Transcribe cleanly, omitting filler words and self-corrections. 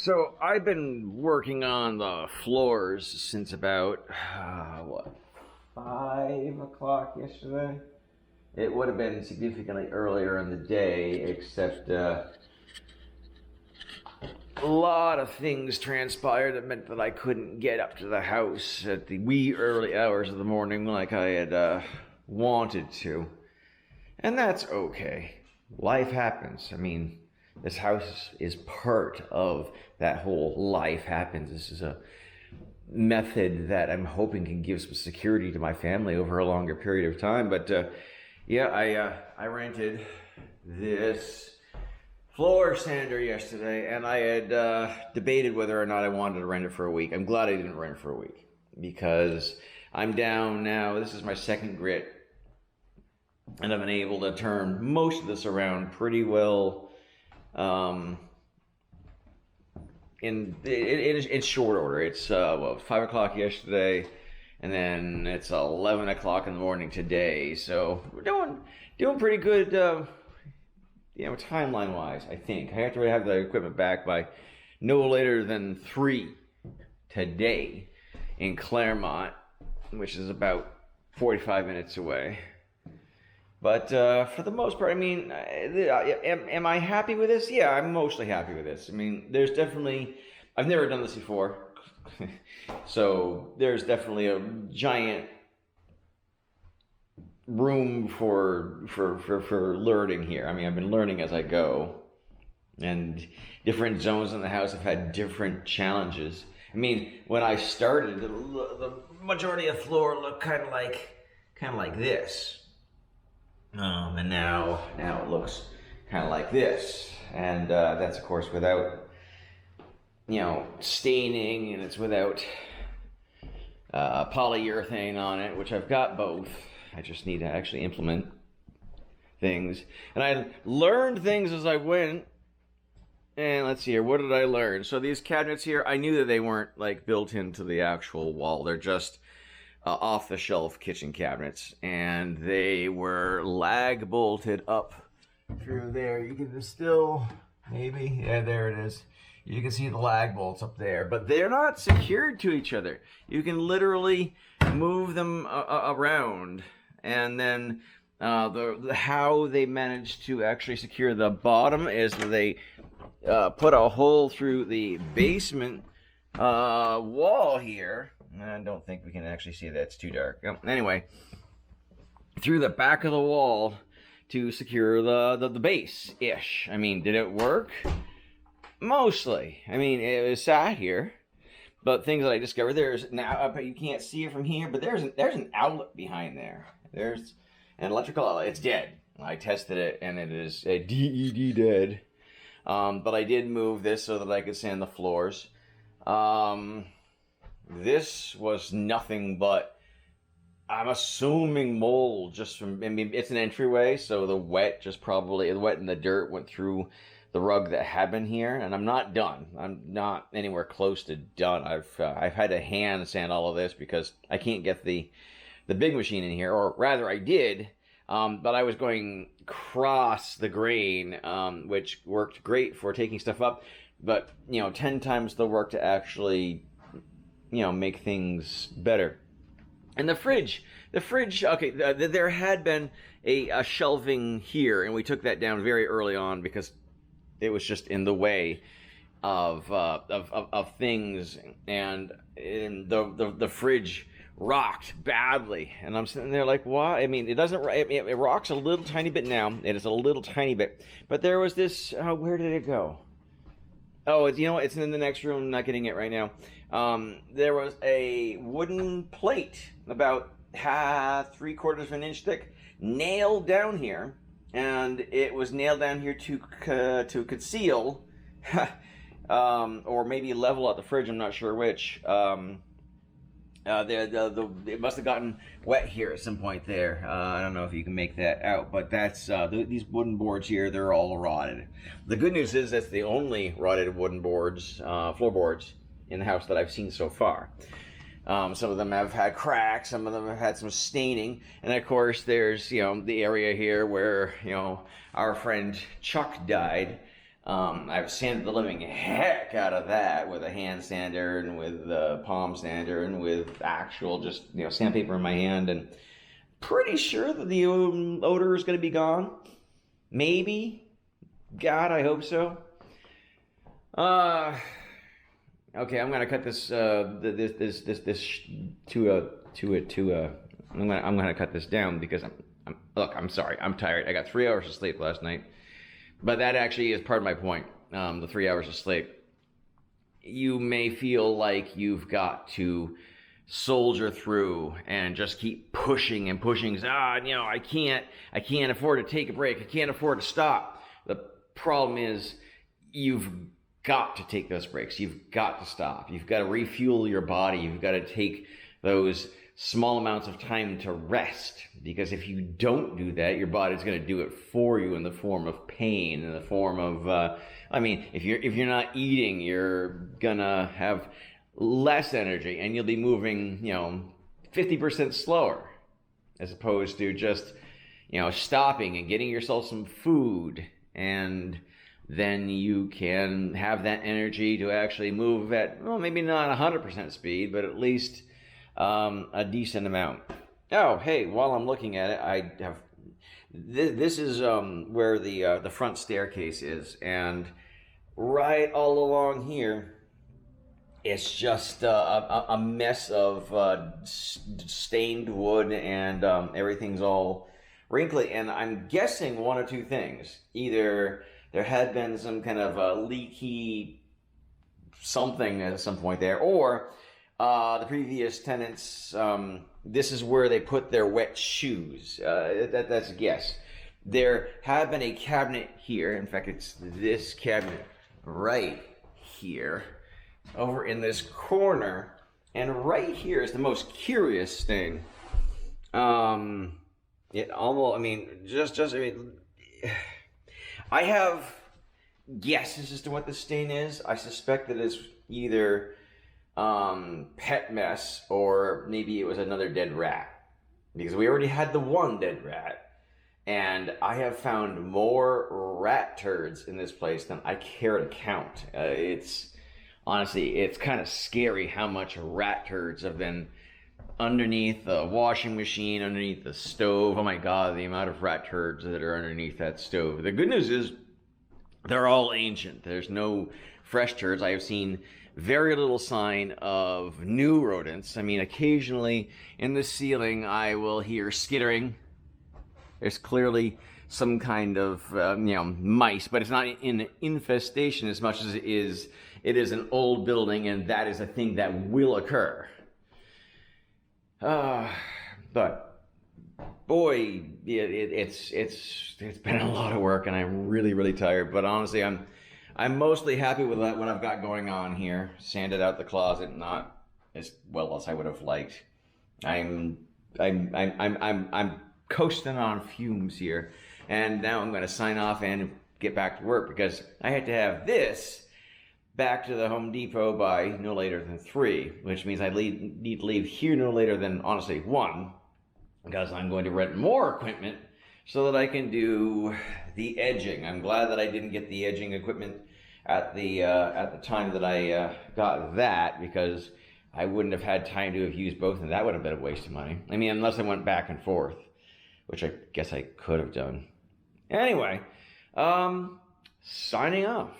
So I've been working on the floors since about what 5 o'clock yesterday. It would have been significantly earlier in the day, except a lot of things transpired that meant that I couldn't get up to the house at the wee early hours of the morning like I had wanted to. And that's okay. Life happens. I mean, this house is part of that whole life happens. This is a method that I'm hoping can give some security to my family over a longer period of time. But yeah, I rented this floor sander yesterday, and I had debated whether or not I wanted to rent it for a week. I'm glad I didn't rent it for a week because I'm down now. This is my second grit, and I've been able to turn most of this around pretty well. In short order. It's 5 o'clock yesterday, and then it's 11 o'clock in the morning today. So we're doing pretty good, timeline wise. I think I have to have the equipment back by no later than 3 today in Claremont, which is about 45 minutes away. But for the most part, I mean, am I happy with this? Yeah, I'm mostly happy with this. I mean, there's definitely, I've never done this before, so there's definitely a giant room for learning here. I mean, I've been learning as I go, and different zones in the house have had different challenges. I mean, when I started, the majority of the floor looked kind of like this. And now it looks kind of like this, and that's of course without staining, and it's without polyurethane on it, which I've got both. I just need to actually implement things, and I learned things as I went. And let's see here, what did I learn? So these cabinets here, I knew that they weren't like built into the actual wall. They're just off-the-shelf kitchen cabinets, and they were lag bolted up through there. You can still, maybe, yeah, there it is. You can see the lag bolts up there, but they're not secured to each other. You can literally move them around, and then how they managed to actually secure the bottom is that they put a hole through the basement wall here. I don't think we can actually see that. It's too dark. Anyway, through the back of the wall to secure the base-ish. I mean, did it work? Mostly. I mean, it was sat here. But things that I discovered, there's now, you can't see it from here, but there's an outlet behind there. There's an electrical outlet. It's dead. I tested it, and it is a DID dead. But I did move this so that I could sand the floors. This was nothing but, I'm assuming, mold just from, I mean, it's an entryway, so the wet and the dirt went through the rug that had been here, and I'm not done. I'm not anywhere close to done. I've had to hand sand all of this because I can't get the big machine in here, or rather I did, but I was going cross the grain, which worked great for taking stuff up, but, 10 times the work to actually make things better. And the fridge, okay, there had been a shelving here, and we took that down very early on because it was just in the way of things, and the fridge rocked badly, and I'm sitting there like, why? I mean, it rocks a little tiny bit now. It is a little tiny bit, but there was this, where did it go? Oh, it's in the next room. I'm not getting it right now. There was a wooden plate about 3/4 of an inch thick, nailed down here, and it was nailed down here to conceal, or maybe level out the fridge. I'm not sure which. It must have gotten wet here at some point there. I don't know if you can make that out, but that's these wooden boards here. They're all rotted. The good news is that's the only rotted wooden boards, floorboards in the house that I've seen so far. Some of them have had cracks. Some of them have had some staining, and of course, there's the area here where our friend Chuck died. I've sanded the living heck out of that with a hand sander and with a palm sander and with actual just, sandpaper in my hand, and pretty sure that the odor is going to be gone. Maybe. God, I hope so. Okay, I'm gonna cut this I'm gonna cut this down because I'm sorry, I'm tired. I got 3 hours of sleep last night, but that actually is part of my point. The 3 hours of sleep. You may feel like you've got to soldier through and just keep pushing and pushing. I can't afford to take a break. I can't afford to stop. The problem is you've got to take those breaks. You've got to stop. You've got to refuel your body. You've got to take those small amounts of time to rest, because if you don't do that, your body's going to do it for you in the form of pain, in the form of if you're not eating, you're gonna have less energy and you'll be moving 50% slower, as opposed to just stopping and getting yourself some food, and then you can have that energy to actually move at, maybe not 100% speed, but at least a decent amount. Oh, hey, while I'm looking at it, I have this is where the front staircase is, and right all along here, it's just a mess of stained wood, and everything's all wrinkly. And I'm guessing one or two things: either there had been some kind of a leaky something at some point there, or the previous tenants, this is where they put their wet shoes. That's a guess. There had been a cabinet here. In fact, it's this cabinet right here, over in this corner. And right here is the most curious thing. It almost, I have guesses as to what the stain is. I suspect that it's either pet mess, or maybe it was another dead rat, because we already had the one dead rat, and I have found more rat turds in this place than I care to count. It's kind of scary how much rat turds have been underneath the washing machine, underneath the stove. Oh my God, the amount of rat turds that are underneath that stove. The good news is they're all ancient. There's no fresh turds. I have seen very little sign of new rodents. Occasionally in the ceiling I will hear skittering. There's clearly some kind of mice, but it's not an infestation as much as it is an old building, and that is a thing that will occur. But boy, it's been a lot of work, and I'm really, really tired. But honestly, I'm mostly happy with what I've got going on here. Sanded out the closet, not as well as I would have liked. I'm coasting on fumes here, and now I'm going to sign off and get back to work, because I had to have this back to the Home Depot by no later than 3, which means I need to leave here no later than, honestly, 1, because I'm going to rent more equipment so that I can do the edging. I'm glad that I didn't get the edging equipment at the time that I got that, because I wouldn't have had time to have used both, and that would have been a waste of money. Unless I went back and forth, which I guess I could have done. Anyway, signing off.